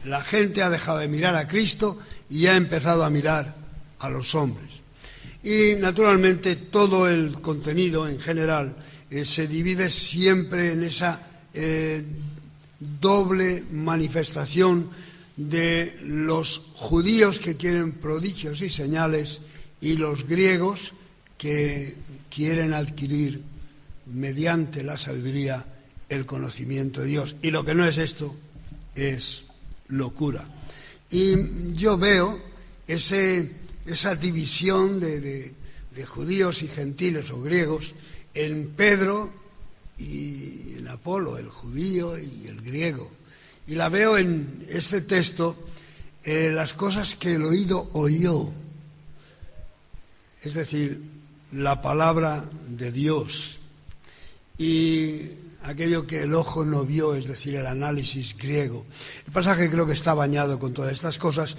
La gente ha dejado de mirar a Cristo y ha empezado a mirar a los hombres. Y naturalmente todo el contenido en general se divide siempre en esa doble manifestación de los judíos que quieren prodigios y señales y los griegos que quieren adquirir mediante la sabiduría el conocimiento de Dios. Y lo que no es esto es locura. Y yo veo esa división de judíos y gentiles o griegos en Pedro y en Apolo, el judío y el griego. Y la veo en este texto, las cosas que el oído oyó, es decir, la palabra de Dios, y aquello que el ojo no vio, es decir, el análisis griego. El pasaje creo que está bañado con todas estas cosas,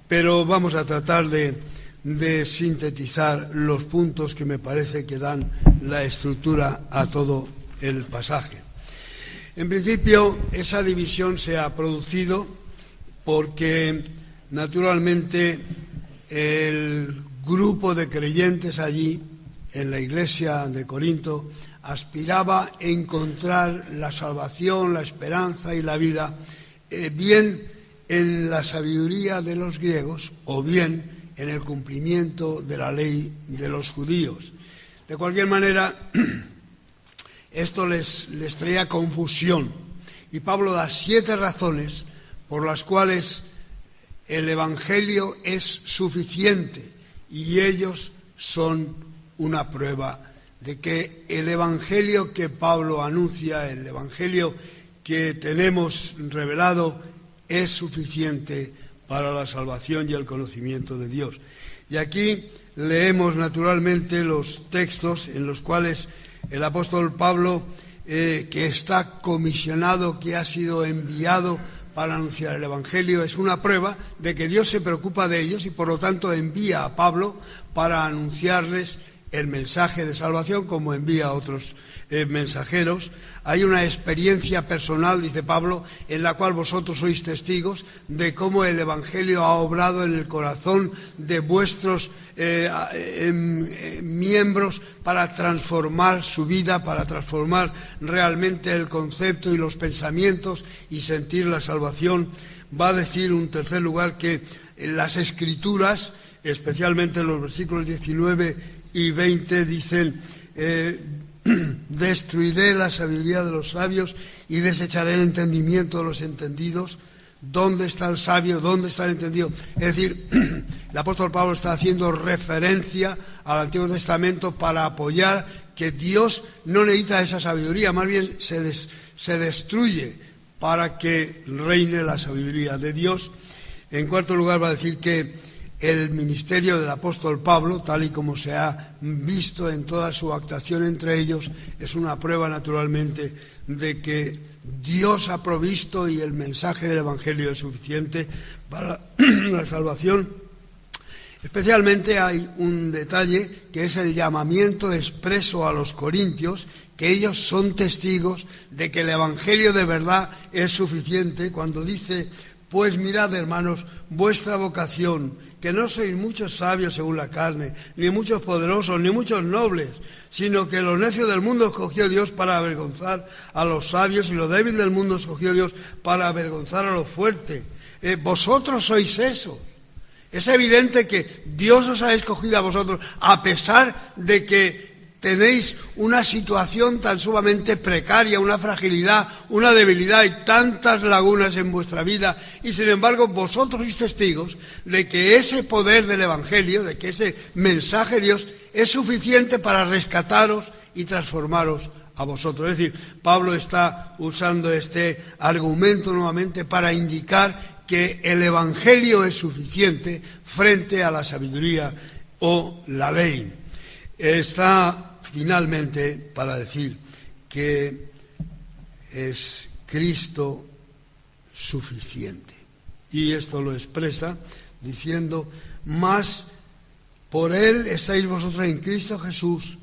pero vamos a tratar de sintetizar los puntos que me parece que dan la estructura a todo el pasaje. En principio, esa división se ha producido porque, naturalmente, el grupo de creyentes allí, en la iglesia de Corinto, aspiraba a encontrar la salvación, la esperanza y la vida, bien en la sabiduría de los griegos o bien en el cumplimiento de la ley de los judíos. De cualquier manera, esto les traía confusión, y Pablo da 7 razones por las cuales el Evangelio es suficiente y ellos son una prueba de que el Evangelio que Pablo anuncia, el Evangelio que tenemos revelado, es suficiente para la salvación y el conocimiento de Dios. Y aquí leemos naturalmente los textos en los cuales el apóstol Pablo, que está comisionado, que ha sido enviado para anunciar el Evangelio, es una prueba de que Dios se preocupa de ellos y por lo tanto envía a Pablo para anunciarles el mensaje de salvación, como envía a otros mensajeros. Hay una experiencia personal, dice Pablo, en la cual vosotros sois testigos de cómo el Evangelio ha obrado en el corazón de vuestros miembros para transformar su vida, para transformar realmente el concepto y los pensamientos y sentir la salvación. Va a decir, en tercer lugar, que en las Escrituras, especialmente en los versículos 19 y 20, dicen: destruiré la sabiduría de los sabios y desecharé el entendimiento de los entendidos. ¿Dónde está el sabio? ¿Dónde está el entendido? Es decir, el apóstol Pablo está haciendo referencia al Antiguo Testamento para apoyar que Dios no necesita esa sabiduría, más bien se destruye para que reine la sabiduría de Dios. En cuarto lugar, va a decir que el ministerio del apóstol Pablo, tal y como se ha visto en toda su actuación entre ellos, es una prueba naturalmente de que Dios ha provisto y el mensaje del Evangelio es suficiente para la salvación. Especialmente hay un detalle que es el llamamiento expreso a los corintios, que ellos son testigos de que el Evangelio de verdad es suficiente, cuando dice: pues mirad, hermanos, vuestra vocación, que no sois muchos sabios según la carne, ni muchos poderosos, ni muchos nobles, sino que lo necio del mundo escogió Dios para avergonzar a los sabios, y lo débil del mundo escogió Dios para avergonzar a los fuertes. Vosotros sois eso. Es evidente que Dios os ha escogido a vosotros, a pesar de que tenéis una situación tan sumamente precaria, una fragilidad, una debilidad y tantas lagunas en vuestra vida, y sin embargo vosotros sois testigos de que ese poder del Evangelio, de que ese mensaje de Dios es suficiente para rescataros y transformaros a vosotros. Es decir, Pablo está usando este argumento nuevamente para indicar que el Evangelio es suficiente frente a la sabiduría o la ley. Está finalmente para decir que es Cristo suficiente. Y esto lo expresa diciendo: mas por Él estáis vosotros en Cristo Jesús,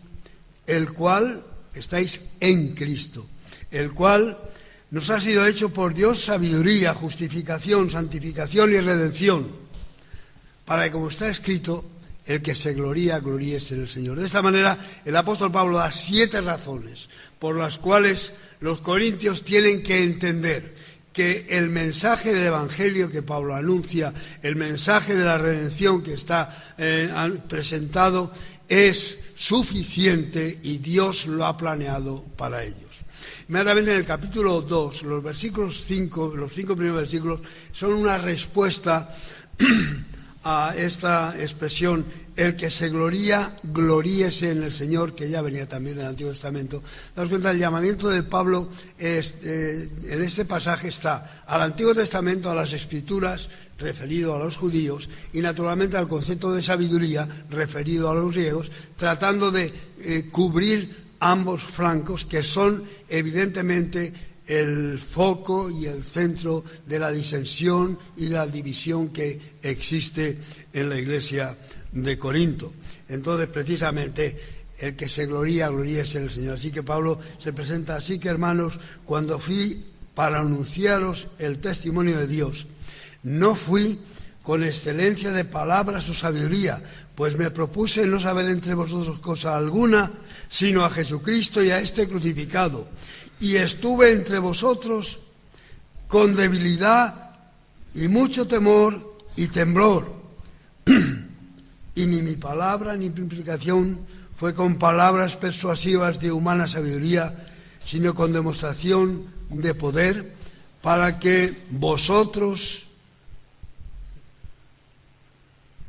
el cual, estáis en Cristo, el cual nos ha sido hecho por Dios sabiduría, justificación, santificación y redención, para que, como está escrito, el que se gloría, gloríese en el Señor. De esta manera, el apóstol Pablo da 7 razones por las cuales los corintios tienen que entender que el mensaje del Evangelio que Pablo anuncia, el mensaje de la redención que está presentado, es suficiente y Dios lo ha planeado para ellos. Inmediatamente en el capítulo 2, los 5 primeros versículos, son una respuesta a esta expresión, el que se gloría, gloríese en el Señor, que ya venía también del Antiguo Testamento. Daos cuenta, el llamamiento de Pablo en este pasaje está al Antiguo Testamento, a las Escrituras, referido a los judíos, y naturalmente al concepto de sabiduría, referido a los griegos, tratando de cubrir ambos flancos, que son evidentemente el foco y el centro de la disensión y de la división que existe en la iglesia de Corinto. Entonces, precisamente, el que se gloríese en el Señor. Así que Pablo se presenta así: que, hermanos, cuando fui para anunciaros el testimonio de Dios, no fui con excelencia de palabras o sabiduría, pues me propuse no saber entre vosotros cosa alguna, sino a Jesucristo y a este crucificado. Y estuve entre vosotros con debilidad y mucho temor y temblor. Y ni mi palabra ni mi predicación fue con palabras persuasivas de humana sabiduría, sino con demostración de poder, para que vosotros,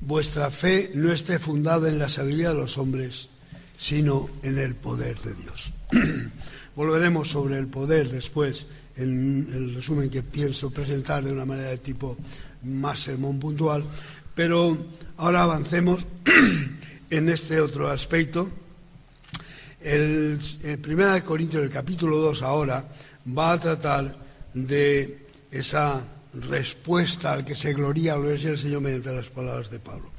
vuestra fe no esté fundada en la sabiduría de los hombres, sino en el poder de Dios. Volveremos sobre el poder después, en el resumen que pienso presentar de una manera de tipo más sermón puntual, pero ahora avancemos en este otro aspecto. El 1 Corintios, el capítulo 2, ahora va a tratar de esa respuesta al que se gloría el Señor mediante las palabras de Pablo.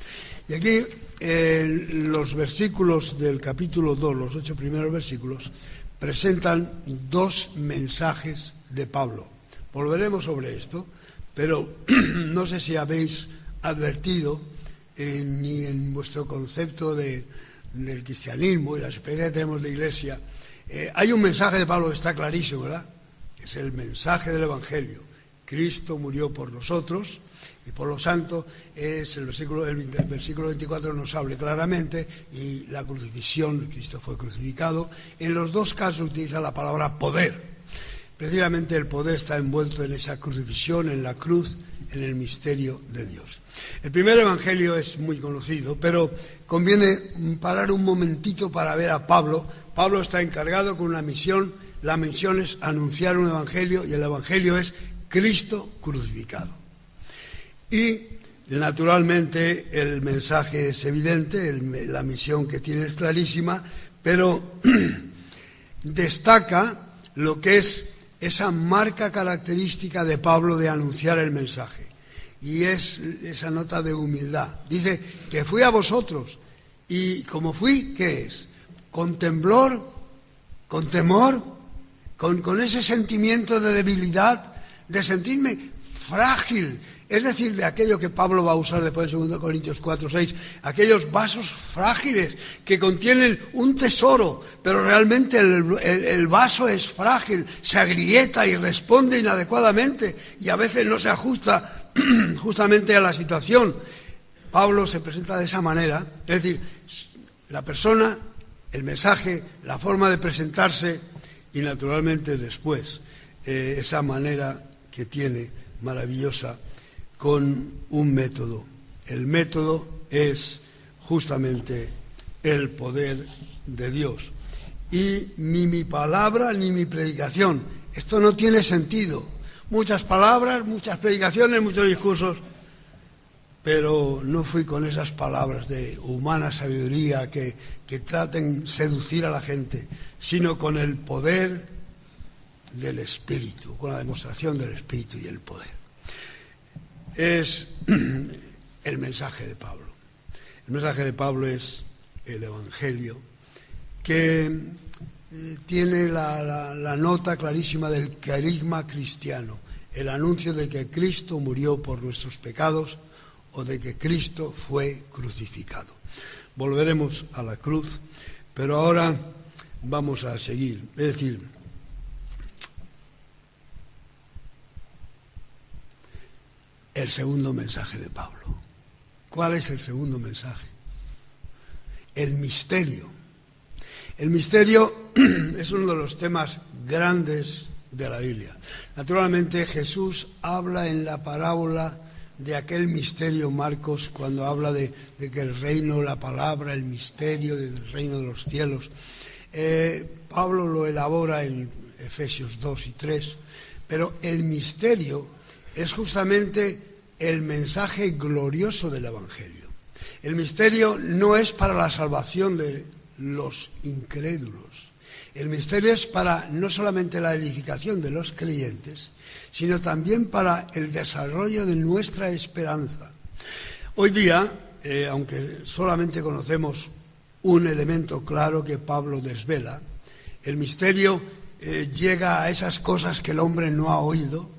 Y aquí, los versículos del capítulo 2, los 8 primeros versículos, presentan 2 mensajes de Pablo. Volveremos sobre esto, pero no sé si habéis advertido ni en vuestro concepto del cristianismo y la experiencia que tenemos de iglesia, hay un mensaje de Pablo que está clarísimo, ¿verdad? Es el mensaje del Evangelio. Cristo murió por nosotros, y por lo santo es el versículo 24 nos habla claramente, y la crucifixión, Cristo fue crucificado. En los 2 casos utiliza la palabra poder. Precisamente el poder está envuelto en esa crucifixión, en la cruz, en el misterio de Dios. El primer evangelio es muy conocido, pero conviene parar un momentito para ver a Pablo. Pablo está encargado con una misión. La misión es anunciar un evangelio, y el evangelio es Cristo crucificado. Y naturalmente el mensaje es evidente, la misión que tiene es clarísima, pero destaca lo que es esa marca característica de Pablo de anunciar el mensaje, y es esa nota de humildad. Dice que fui a vosotros, y como fui, ¿qué es? Con temblor, con temor, con ese sentimiento de debilidad, de sentirme frágil. Es decir, de aquello que Pablo va a usar después en 2 Corintios 4:6, aquellos vasos frágiles que contienen un tesoro, pero realmente el vaso es frágil, se agrieta y responde inadecuadamente, y a veces no se ajusta justamente a la situación. Pablo se presenta de esa manera, es decir, la persona, el mensaje, la forma de presentarse, y naturalmente después esa manera que tiene maravillosa, con un método. El método es justamente el poder de Dios. Y ni mi palabra ni mi predicación. Esto no tiene sentido. Muchas palabras, muchas predicaciones, muchos discursos, pero no fui con esas palabras de humana sabiduría que traten seducir a la gente, sino con el poder del Espíritu, con la demostración del Espíritu y el poder. Es el mensaje de Pablo. El mensaje de Pablo es el Evangelio, que tiene la nota clarísima del carisma cristiano, el anuncio de que Cristo murió por nuestros pecados o de que Cristo fue crucificado. Volveremos a la cruz, pero ahora vamos a seguir. Es decir, el segundo mensaje de Pablo. ¿Cuál es el segundo mensaje? El misterio. El misterio es uno de los temas grandes de la Biblia. Naturalmente Jesús habla en la parábola de aquel misterio, Marcos, cuando habla de que el reino, la palabra, el misterio del reino de los cielos. Pablo lo elabora en Efesios 2 y 3, pero el misterio es justamente el mensaje glorioso del Evangelio. El misterio no es para la salvación de los incrédulos. El misterio es para no solamente la edificación de los creyentes, sino también para el desarrollo de nuestra esperanza. Hoy día, aunque solamente conocemos un elemento claro que Pablo desvela, el misterio llega a esas cosas que el hombre no ha oído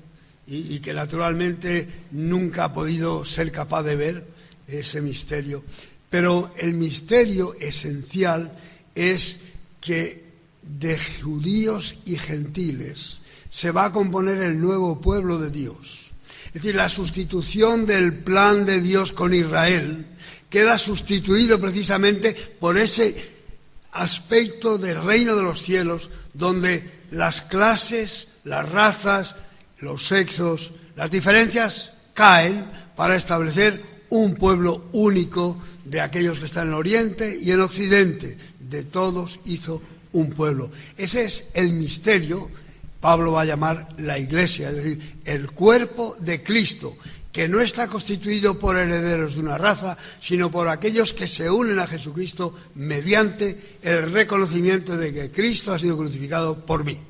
y que naturalmente nunca ha podido ser capaz de ver ese misterio. Pero el misterio esencial es que de judíos y gentiles se va a componer el nuevo pueblo de Dios. Es decir, la sustitución del plan de Dios con Israel queda sustituido precisamente por ese aspecto del reino de los cielos, donde las clases, las razas, los sexos, las diferencias caen para establecer un pueblo único de aquellos que están en Oriente y en Occidente. De todos hizo un pueblo. Ese es el misterio. Pablo va a llamar la Iglesia, es decir, el cuerpo de Cristo, que no está constituido por herederos de una raza, sino por aquellos que se unen a Jesucristo mediante el reconocimiento de que Cristo ha sido crucificado por mí.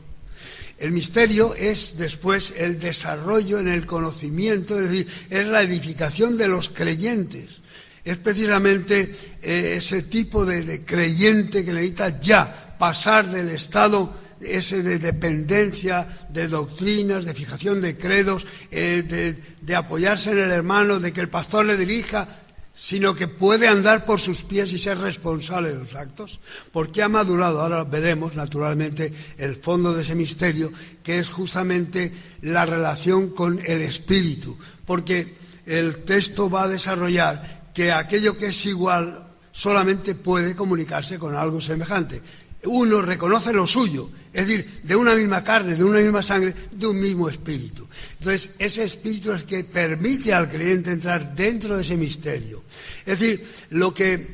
El misterio es después el desarrollo en el conocimiento, es decir, es la edificación de los creyentes. Es precisamente ese tipo de creyente que necesita ya pasar del estado ese de dependencia, de doctrinas, de fijación de credos, de apoyarse en el hermano, de que el pastor le dirija, sino que puede andar por sus pies y ser responsable de los actos, porque ha madurado. Ahora veremos, naturalmente, el fondo de ese misterio, que es justamente la relación con el Espíritu, porque el texto va a desarrollar que aquello que es igual solamente puede comunicarse con algo semejante. Uno reconoce lo suyo, es decir, de una misma carne, de una misma sangre, de un mismo espíritu. Entonces, ese espíritu es el que permite al creyente entrar dentro de ese misterio. Es decir, lo que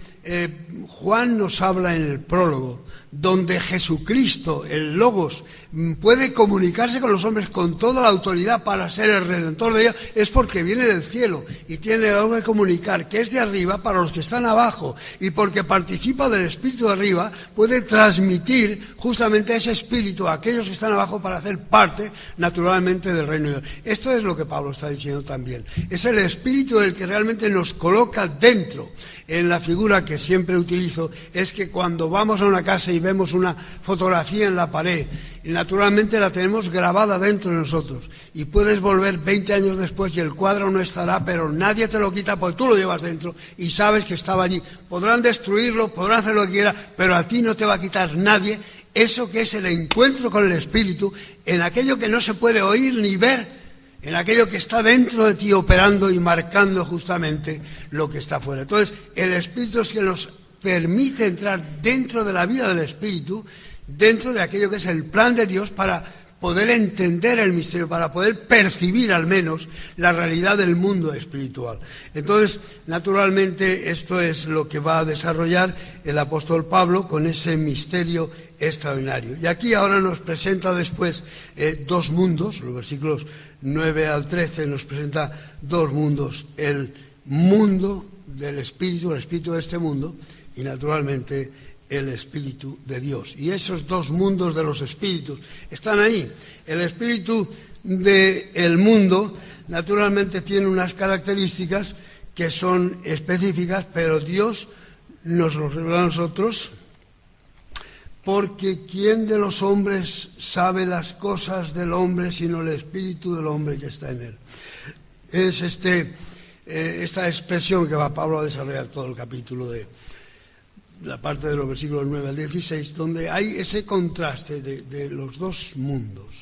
Juan nos habla en el prólogo, donde Jesucristo, el Logos, puede comunicarse con los hombres con toda la autoridad para ser el Redentor de ellos, es porque viene del cielo y tiene algo que comunicar, que es de arriba para los que están abajo, y porque participa del Espíritu de arriba, puede transmitir justamente ese Espíritu a aquellos que están abajo para hacer parte, naturalmente, del reino de Dios. Esto es lo que Pablo está diciendo también. Es el Espíritu el que realmente nos coloca dentro. En la figura que siempre utilizo es que cuando vamos a una casa y vemos una fotografía en la pared, naturalmente la tenemos grabada dentro de nosotros, y puedes volver 20 años después y el cuadro no estará, pero nadie te lo quita porque tú lo llevas dentro y sabes que estaba allí. Podrán destruirlo, podrán hacer lo que quieran, pero a ti no te va a quitar nadie eso que es el encuentro con el Espíritu, en aquello que no se puede oír ni ver, en aquello que está dentro de ti operando y marcando justamente lo que está fuera. Entonces, el Espíritu es que nos permite entrar dentro de la vida del Espíritu, dentro de aquello que es el plan de Dios, para poder entender el misterio, para poder percibir al menos la realidad del mundo espiritual. Entonces, naturalmente, esto es lo que va a desarrollar el apóstol Pablo con ese misterio extraordinario. Y aquí ahora nos presenta después dos mundos, los versículos 9 al 13 nos presenta dos mundos: el mundo del Espíritu, el Espíritu de este mundo, y naturalmente el Espíritu de Dios. Y esos dos mundos de los espíritus están ahí. El espíritu del mundo naturalmente tiene unas características que son específicas, pero Dios nos lo revela a nosotros Porque ¿quién de los hombres sabe las cosas del hombre sino el espíritu del hombre que está en él? Es esta expresión que va Pablo a desarrollar todo el capítulo de la parte de los versículos 9 al 16, donde hay ese contraste de los dos mundos,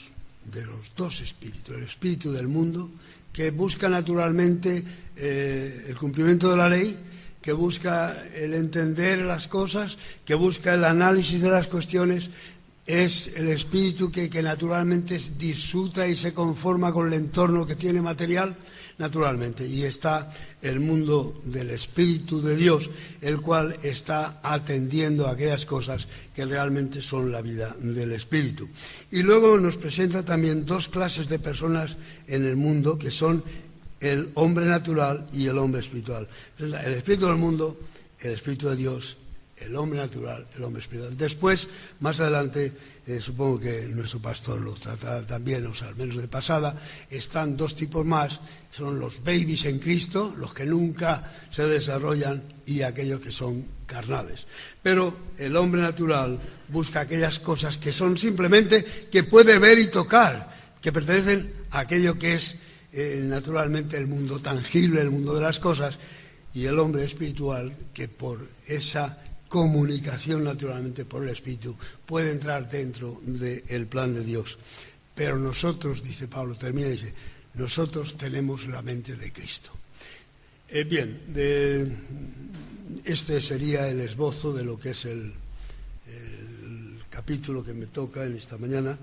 de los dos espíritus, el espíritu del mundo, que busca naturalmente el cumplimiento de la ley, que busca el entender las cosas, que busca el análisis de las cuestiones. Es el espíritu que naturalmente disfruta y se conforma con el entorno que tiene material, naturalmente. Y está el mundo del Espíritu de Dios, el cual está atendiendo a aquellas cosas que realmente son la vida del Espíritu. Y luego nos presenta también dos clases de personas en el mundo, que son el hombre natural y el hombre espiritual. El espíritu del mundo, el espíritu de Dios, el hombre natural, el hombre espiritual. Después, más adelante, supongo que nuestro pastor lo tratará también, o sea, al menos de pasada, están dos tipos más, son los babies en Cristo, los que nunca se desarrollan, y aquellos que son carnales. Pero el hombre natural busca aquellas cosas que son simplemente que puede ver y tocar, que pertenecen a aquello que es naturalmente el mundo tangible, el mundo de las cosas, y el hombre espiritual, que por esa comunicación naturalmente por el Espíritu puede entrar dentro del plan de Dios. Pero nosotros, dice Pablo, termina y dice, nosotros tenemos la mente de Cristo. Bien, este sería el esbozo de lo que es el capítulo que me toca en esta mañana.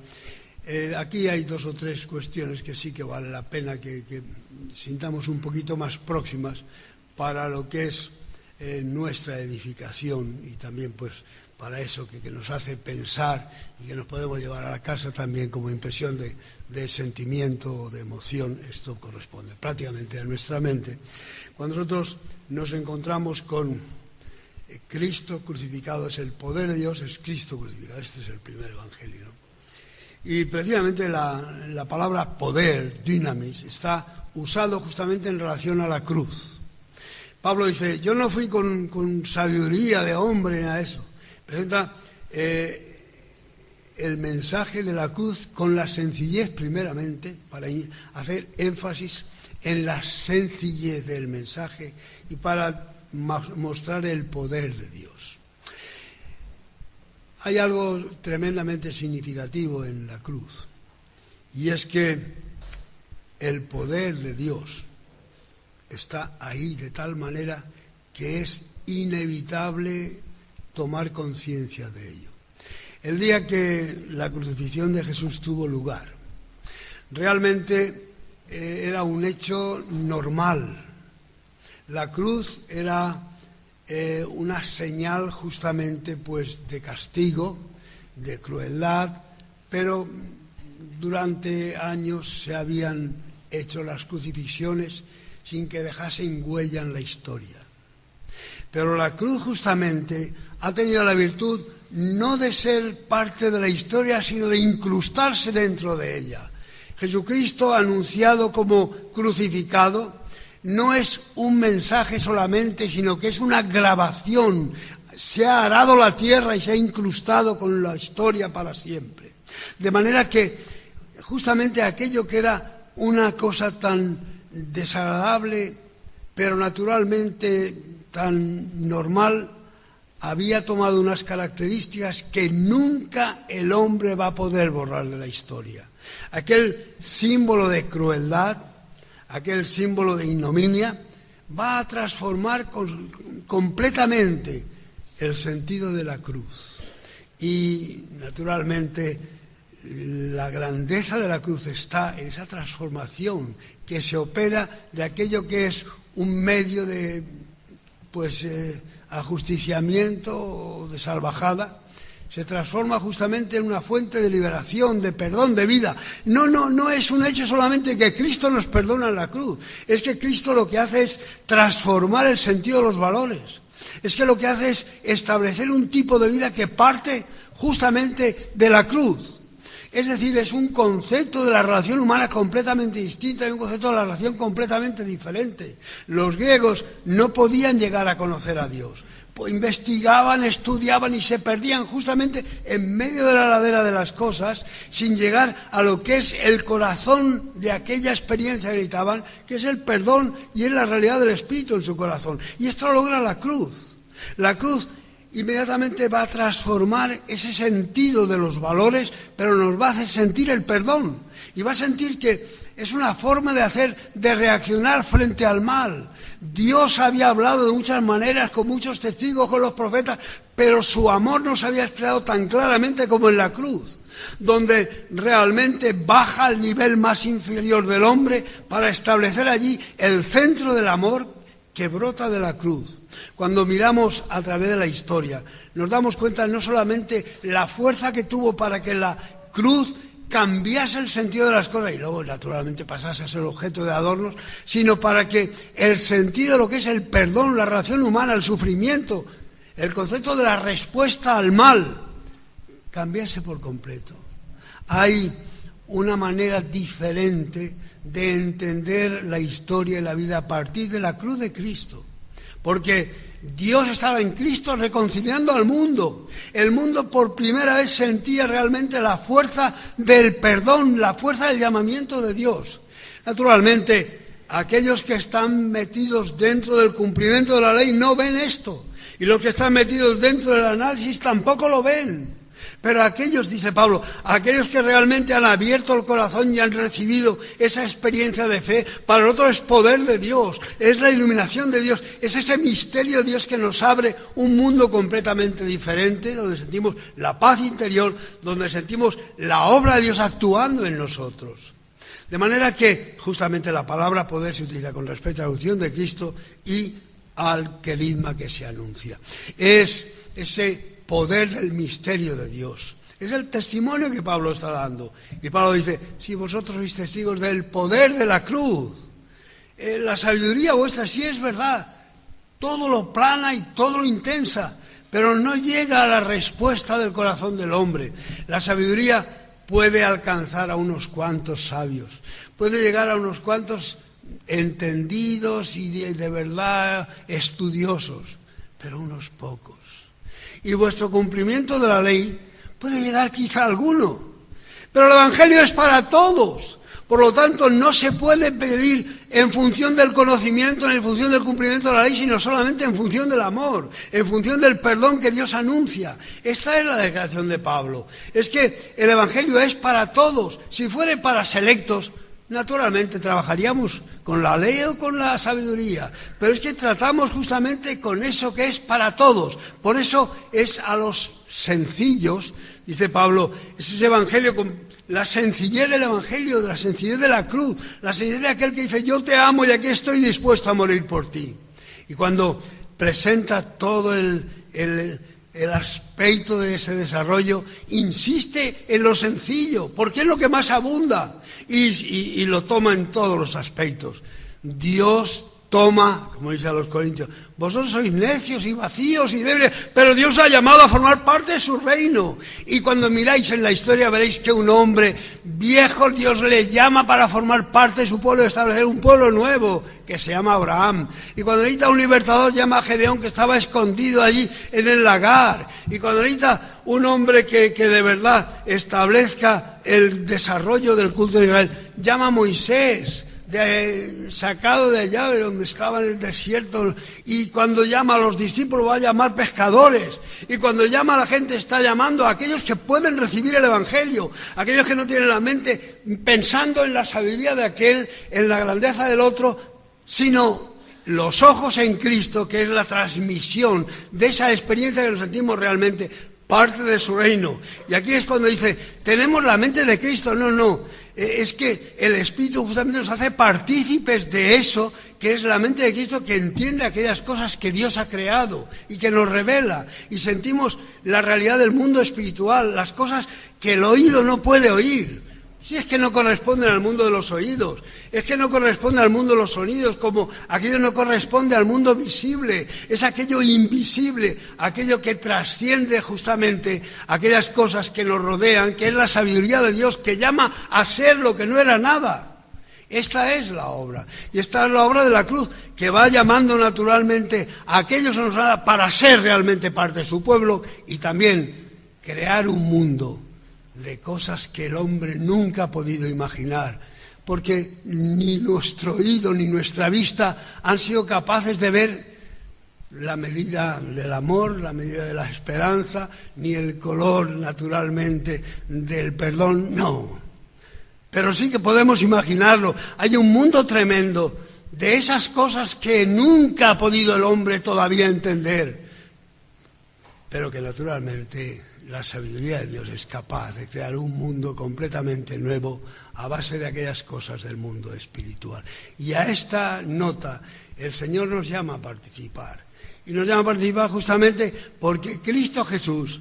Aquí hay dos o tres cuestiones que sí que vale la pena que sintamos un poquito más próximas para lo que es nuestra edificación, y también pues para eso que nos hace pensar y que nos podemos llevar a la casa también como impresión de sentimiento o de emoción. Esto corresponde prácticamente a nuestra mente. Cuando nosotros nos encontramos con Cristo crucificado, es el poder de Dios, es Cristo crucificado. Este es el primer evangelio, ¿no? Y precisamente la palabra poder, dynamis, está usado justamente en relación a la cruz. Pablo dice, yo no fui con sabiduría de hombre ni a eso. Presenta el mensaje de la cruz con la sencillez primeramente, para hacer énfasis en la sencillez del mensaje y para mostrar el poder de Dios. Hay algo tremendamente significativo en la cruz, y es que el poder de Dios está ahí de tal manera que es inevitable tomar conciencia de ello. El día que la crucifixión de Jesús tuvo lugar, realmente era un hecho normal. La cruz era una señal justamente pues de castigo, de crueldad, pero durante años se habían hecho las crucifixiones sin que dejasen huella en la historia. Pero la cruz justamente ha tenido la virtud no de ser parte de la historia, sino de incrustarse dentro de ella. Jesucristo, anunciado como crucificado, no es un mensaje solamente, sino que es una grabación. Se ha arado la tierra y se ha incrustado con la historia para siempre. De manera que justamente aquello que era una cosa tan desagradable, pero naturalmente tan normal, había tomado unas características que nunca el hombre va a poder borrar de la historia. Aquel símbolo de crueldad, aquel símbolo de ignominia, va a transformar completamente el sentido de la cruz. Y naturalmente la grandeza de la cruz está en esa transformación que se opera de aquello que es un medio de ajusticiamiento o de salvajada. Se transforma justamente en una fuente de liberación, de perdón, de vida. No es un hecho solamente que Cristo nos perdona en la cruz. Es que Cristo lo que hace es transformar el sentido de los valores. Es que lo que hace es establecer un tipo de vida que parte justamente de la cruz. Es decir, es un concepto de la relación humana completamente distinto y un concepto de la relación completamente diferente. Los griegos no podían llegar a conocer a Dios. investigaban, estudiaban y se perdían justamente en medio de la ladera de las cosas, sin llegar a lo que es el corazón de aquella experiencia que gritaban, que es el perdón y es la realidad del Espíritu en su corazón. Y esto lo logra la cruz. La cruz inmediatamente va a transformar ese sentido de los valores, pero nos va a hacer sentir el perdón. Y va a sentir que es una forma de reaccionar frente al mal. Dios había hablado de muchas maneras, con muchos testigos, con los profetas, pero su amor no se había expresado tan claramente como en la cruz, donde realmente baja al nivel más inferior del hombre para establecer allí el centro del amor que brota de la cruz. Cuando miramos a través de la historia, nos damos cuenta no solamente la fuerza que tuvo para que la cruz cambiase el sentido de las cosas y luego naturalmente pasase a ser objeto de adornos, sino para que el sentido de lo que es el perdón, la relación humana, el sufrimiento, el concepto de la respuesta al mal, cambiase por completo. Hay una manera diferente de entender la historia y la vida a partir de la cruz de Cristo, porque Dios estaba en Cristo reconciliando al mundo. El mundo por primera vez sentía realmente la fuerza del perdón, la fuerza del llamamiento de Dios. Naturalmente, aquellos que están metidos dentro del cumplimiento de la ley no ven esto. Y los que están metidos dentro del análisis tampoco lo ven. Pero aquellos, dice Pablo, aquellos que realmente han abierto el corazón y han recibido esa experiencia de fe, para nosotros es poder de Dios, es la iluminación de Dios, es ese misterio de Dios que nos abre un mundo completamente diferente, donde sentimos la paz interior, donde sentimos la obra de Dios actuando en nosotros. De manera que justamente la palabra poder se utiliza con respecto a la unción de Cristo y al querigma que se anuncia. Es ese poder del misterio de Dios. Es el testimonio que Pablo está dando. Y Pablo dice, si vosotros sois testigos del poder de la cruz, la sabiduría vuestra sí es verdad, todo lo plana y todo lo intensa, pero no llega a la respuesta del corazón del hombre. La sabiduría puede alcanzar a unos cuantos sabios, puede llegar a unos cuantos entendidos y de verdad estudiosos, pero unos pocos. Y vuestro cumplimiento de la ley puede llegar quizá a alguno, pero el Evangelio es para todos. Por lo tanto, no se puede pedir en función del conocimiento, ni en función del cumplimiento de la ley, sino solamente en función del amor, en función del perdón que Dios anuncia. Esta es la declaración de Pablo. Es que el Evangelio es para todos. Si fuere para selectos, naturalmente trabajaríamos con la ley o con la sabiduría, pero es que tratamos justamente con eso que es para todos. Por eso es a los sencillos, dice Pablo, es ese evangelio con la sencillez del evangelio, de la sencillez de la cruz, la sencillez de aquel que dice yo te amo y aquí estoy dispuesto a morir por ti. Y cuando presenta todo el aspecto de ese desarrollo, insiste en lo sencillo, porque es lo que más abunda, y lo toma en todos los aspectos. Dios toma, como dice a los Corintios, vosotros sois necios y vacíos y débiles, pero Dios ha llamado a formar parte de su reino. Y cuando miráis en la historia veréis que un hombre viejo Dios le llama para formar parte de su pueblo y establecer un pueblo nuevo, que se llama Abraham. Y cuando necesita un libertador llama a Gedeón, que estaba escondido allí en el lagar. Y cuando necesita un hombre que de verdad establezca el desarrollo del culto de Israel, llama a Moisés, sacado de allá de donde estaba en el desierto, y cuando llama a los discípulos va a llamar pescadores, y cuando llama a la gente está llamando a aquellos que pueden recibir el Evangelio, aquellos que no tienen la mente pensando en la sabiduría de aquel, en la grandeza del otro, sino los ojos en Cristo, que es la transmisión de esa experiencia que nos sentimos realmente parte de su reino. Y aquí es cuando dice, tenemos la mente de Cristo. No. Es que el Espíritu justamente nos hace partícipes de eso, que es la mente de Cristo, que entiende aquellas cosas que Dios ha creado y que nos revela. Y sentimos la realidad del mundo espiritual, las cosas que el oído no puede oír. Si es que no corresponden al mundo de los oídos, es que no corresponde al mundo de los sonidos, como aquello no corresponde al mundo visible, es aquello invisible, aquello que trasciende justamente aquellas cosas que nos rodean, que es la sabiduría de Dios, que llama a ser lo que no era nada. Esta es la obra. Y esta es la obra de la cruz, que va llamando naturalmente a aquellos que nos han para ser realmente parte de su pueblo y también crear un mundo de cosas que el hombre nunca ha podido imaginar, porque ni nuestro oído ni nuestra vista han sido capaces de ver la medida del amor, la medida de la esperanza, ni el color, naturalmente, del perdón, no. Pero sí que podemos imaginarlo. Hay un mundo tremendo de esas cosas que nunca ha podido el hombre todavía entender, pero que naturalmente la sabiduría de Dios es capaz de crear un mundo completamente nuevo a base de aquellas cosas del mundo espiritual. Y a esta nota el Señor nos llama a participar. Y nos llama a participar justamente porque Cristo Jesús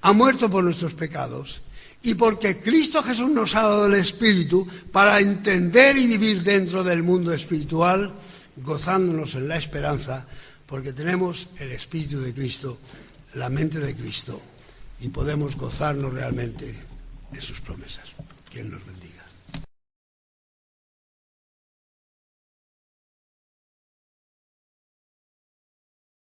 ha muerto por nuestros pecados y porque Cristo Jesús nos ha dado el Espíritu para entender y vivir dentro del mundo espiritual, gozándonos en la esperanza, porque tenemos el Espíritu de Cristo, la mente de Cristo, y podemos gozarnos realmente de sus promesas. Que Él nos bendiga.